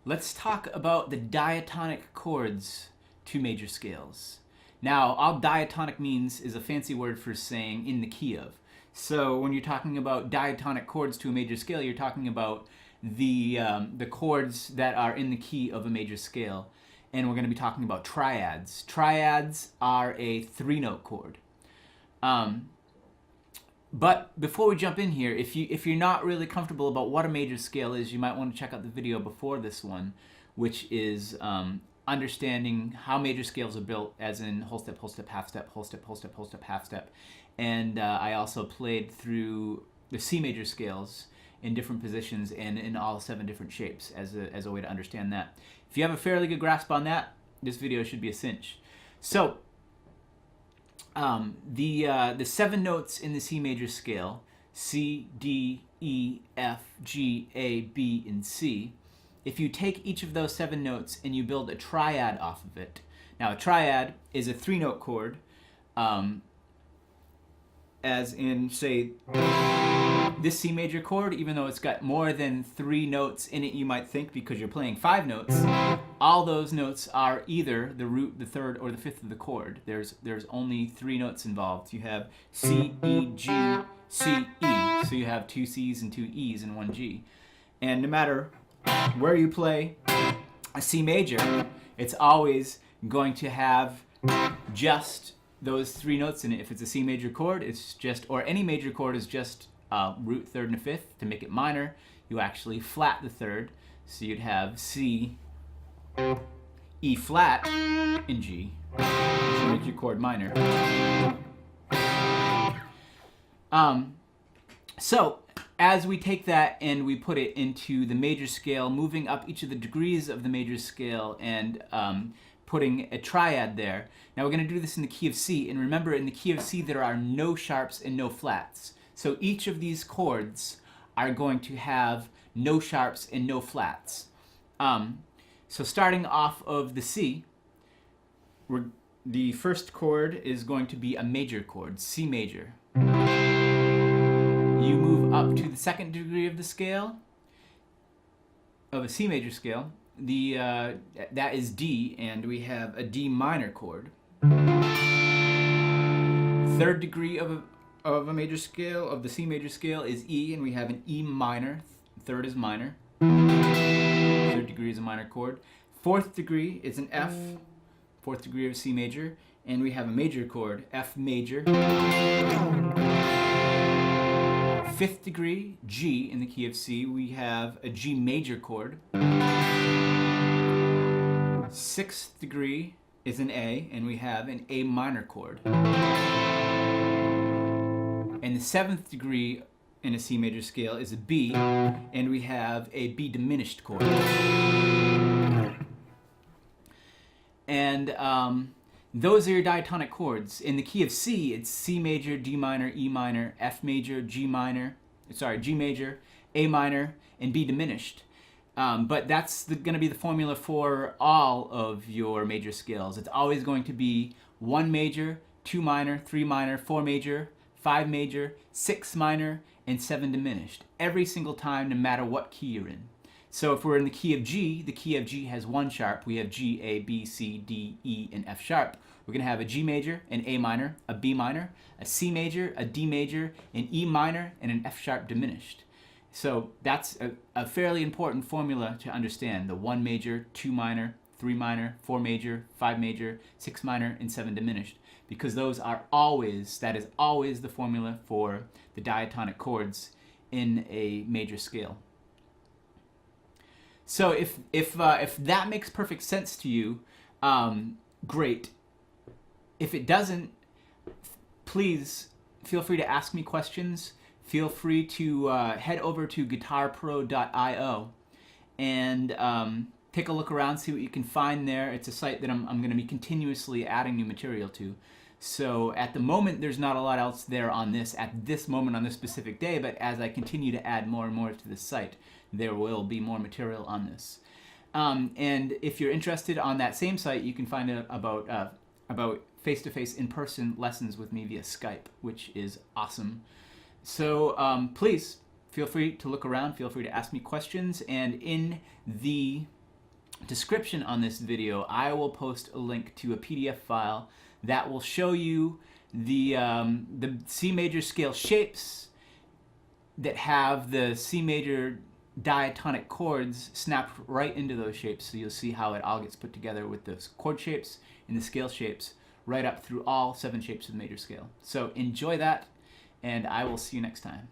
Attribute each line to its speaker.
Speaker 1: Let's talk about the diatonic chords to major scales. Now, all diatonic means is a fancy word for saying in the key of. So when you're talking about diatonic chords to a major scale, you're talking about the chords that are in the key of a major scale. And we're going to be talking about triads. Triads are a three-note chord. But before we jump in here, if you're not really comfortable about what a major scale is, you might want to check out the video before this one, which is understanding how major scales are built, as in whole step, half step, whole step, half step. And I also played through the C major scales in different positions and in all 7 different shapes as a way to understand that. If you have a fairly good grasp on that, this video should be a cinch. So the 7 notes in the C major scale, C, D, E, F, G, A, B, and C, if you take each of those 7 notes and you build a triad off of it. Now a triad is a 3-note chord, as in, say, this C major chord, even though it's got more than 3 notes in it, you might think, because you're playing 5 notes, all those notes are either the root, the 3rd, or the 5th of the chord. There's only 3 notes involved. You have C, E, G, C, E. So you have 2 C's and 2 E's and 1 G. And no matter where you play a C major, it's always going to have just those 3 notes in it. If it's a C major chord, it's just, or any major chord is just root, 3rd, and 5th. To make it minor, you actually flat the 3rd. So you'd have C, E flat, and G, to make your chord minor. So as we take that and we put it into the major scale, moving up each of the degrees of the major scale and putting a triad there. Now we're going to do this in the key of C, and remember, in the key of C there are no sharps and no flats. So each of these chords are going to have no sharps and no flats. So starting off of the C, the first chord is going to be a major chord, C major. You move up to the 2nd degree of the scale, of a C major scale. That is D, and we have a D minor chord. 3rd degree of a major scale, of the C major scale, is E, and we have an E minor. 3rd is minor. 3rd degree is a minor chord. 4th degree is an F. 4th degree of C major, and we have a major chord, F major. 5th degree, G, in the key of C, we have a G major chord. 6th degree is an A, and we have an A minor chord. And the 7th degree in a C major scale is a B, and we have a B diminished chord. And those are your diatonic chords. In the key of C, it's C major, D minor, E minor, F major, G major, A minor, and B diminished. But that's going to be the formula for all of your major scales. It's always going to be 1 major, 2 minor, 3 minor, 4 major, 5 major, 6 minor, and 7 diminished. Every single time, no matter what key you're in. So if we're in the key of G, the key of G has 1 sharp. We have G, A, B, C, D, E, and F sharp. We're going to have a G major, an A minor, a B minor, a C major, a D major, an E minor, and an F sharp diminished. So that's a fairly important formula to understand. The 1 major, 2 minor, 3 minor, 4 major, 5 major, 6 minor, and 7 diminished. Because those are always, that is always the formula for the diatonic chords in a major scale. So if that makes perfect sense to you, great. If it doesn't, please feel free to ask me questions. Feel free to head over to guitarpro.io and take a look around, see what you can find there. It's a site that I'm going to be continuously adding new material to. So at the moment, there's not a lot else there on this, at this moment on this specific day, but as I continue to add more and more to this site, there will be more material on this. And if you're interested, on that same site, you can find out about face-to-face in-person lessons with me via Skype, which is awesome. So please feel free to look around, feel free to ask me questions, and in the description on this video, I will post a link to a PDF file that will show you the C major scale shapes that have the C major diatonic chords snapped right into those shapes. So you'll see how it all gets put together with those chord shapes and the scale shapes right up through all 7 shapes of the major scale. So enjoy that, and I will see you next time.